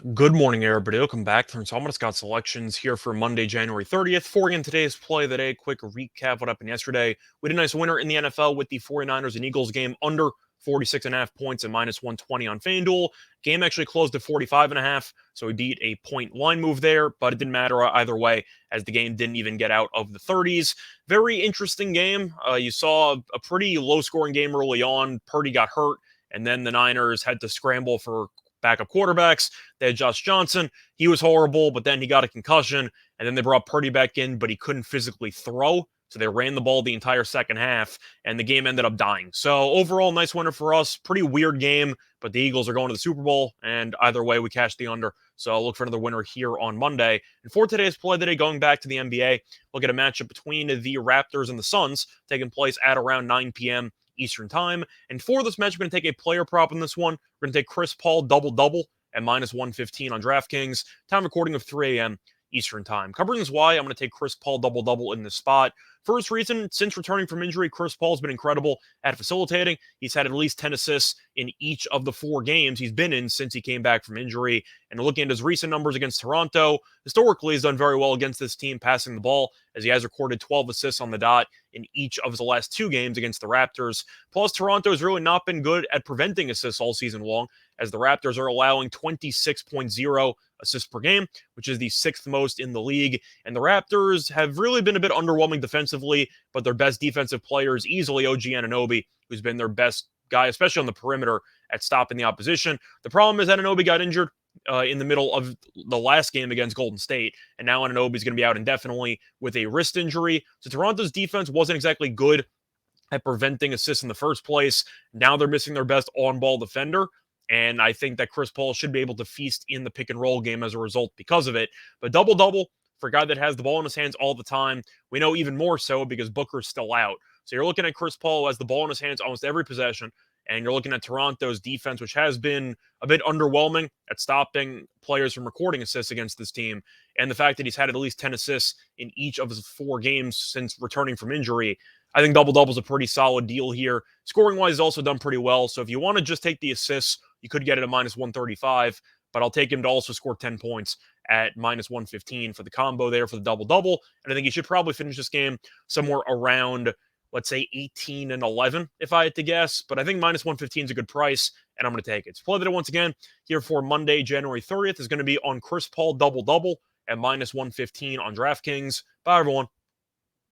Good morning, everybody. Welcome back to Installment Scott Selections here for Monday, January 30th. For you in today's play of the day, quick recap what happened yesterday. We had a nice winner in the NFL with the 49ers and Eagles game under 46.5 points and minus 120 on FanDuel. Game actually closed at 45.5, so we beat a point line move there, but it didn't matter either way as the game didn't even get out of the 30s. Very interesting game. You saw a pretty low scoring game early on. Purdy got hurt, and then the Niners had to scramble for backup quarterbacks. They had Josh Johnson. He was horrible, but then he got a concussion, and then they brought Purdy back in, but he couldn't physically throw. So they ran the ball the entire second half, and the game ended up dying. So overall, nice winner for us. Pretty weird game, but the Eagles are going to the Super Bowl, and either way, we cashed the under. So I'll look for another winner here on Monday. And for today's play today, going back to the NBA, we'll get a matchup between the Raptors and the Suns taking place at around 9 p.m. Eastern Time. And for this match, we're going to take a player prop in this one. We're going to take Chris Paul double-double at minus 115 on DraftKings. Time recording of 3 a.m. Eastern Time. Covering this why I'm going to take Chris Paul double-double in this spot. First reason, since returning from injury, Chris Paul's been incredible at facilitating. He's had at least 10 assists in each of the 4 games he's been in since he came back from injury. And looking at his recent numbers against Toronto, historically he's done very well against this team passing the ball, as he has recorded 12 assists on the dot in each of the last 2 games against the Raptors. Plus, Toronto has really not been good at preventing assists all season long, as the Raptors are allowing 26.0 assists per game, which is the 6th most in the league. And the Raptors have really been a bit underwhelming defensively, but their best defensive player is easily OG Anunoby, who's been their best guy, especially on the perimeter, at stopping the opposition. The problem is Anunoby got injured in the middle of the last game against Golden State, and now Anunoby's going to be out indefinitely with a wrist injury. So Toronto's defense wasn't exactly good at preventing assists in the first place. Now they're missing their best on-ball defender, and I think that Chris Paul should be able to feast in the pick-and-roll game as a result because of it. But double-double for a guy that has the ball in his hands all the time. We know even more so because Booker's still out. So you're looking at Chris Paul who has the ball in his hands almost every possession, and you're looking at Toronto's defense, which has been a bit underwhelming at stopping players from recording assists against this team. And the fact that he's had at least 10 assists in each of his 4 games since returning from injury, I think double-double is a pretty solid deal here. Scoring-wise, he's also done pretty well. So if you want to just take the assists, you could get it at minus 135, but I'll take him to also score 10 points at minus 115 for the combo there for the double-double. And I think he should probably finish this game somewhere around, let's say, 18 and 11, if I had to guess. But I think minus 115 is a good price, and I'm going to take it. So play that once again here for Monday, January 30th is going to be on Chris Paul double-double at minus 115 on DraftKings. Bye, everyone.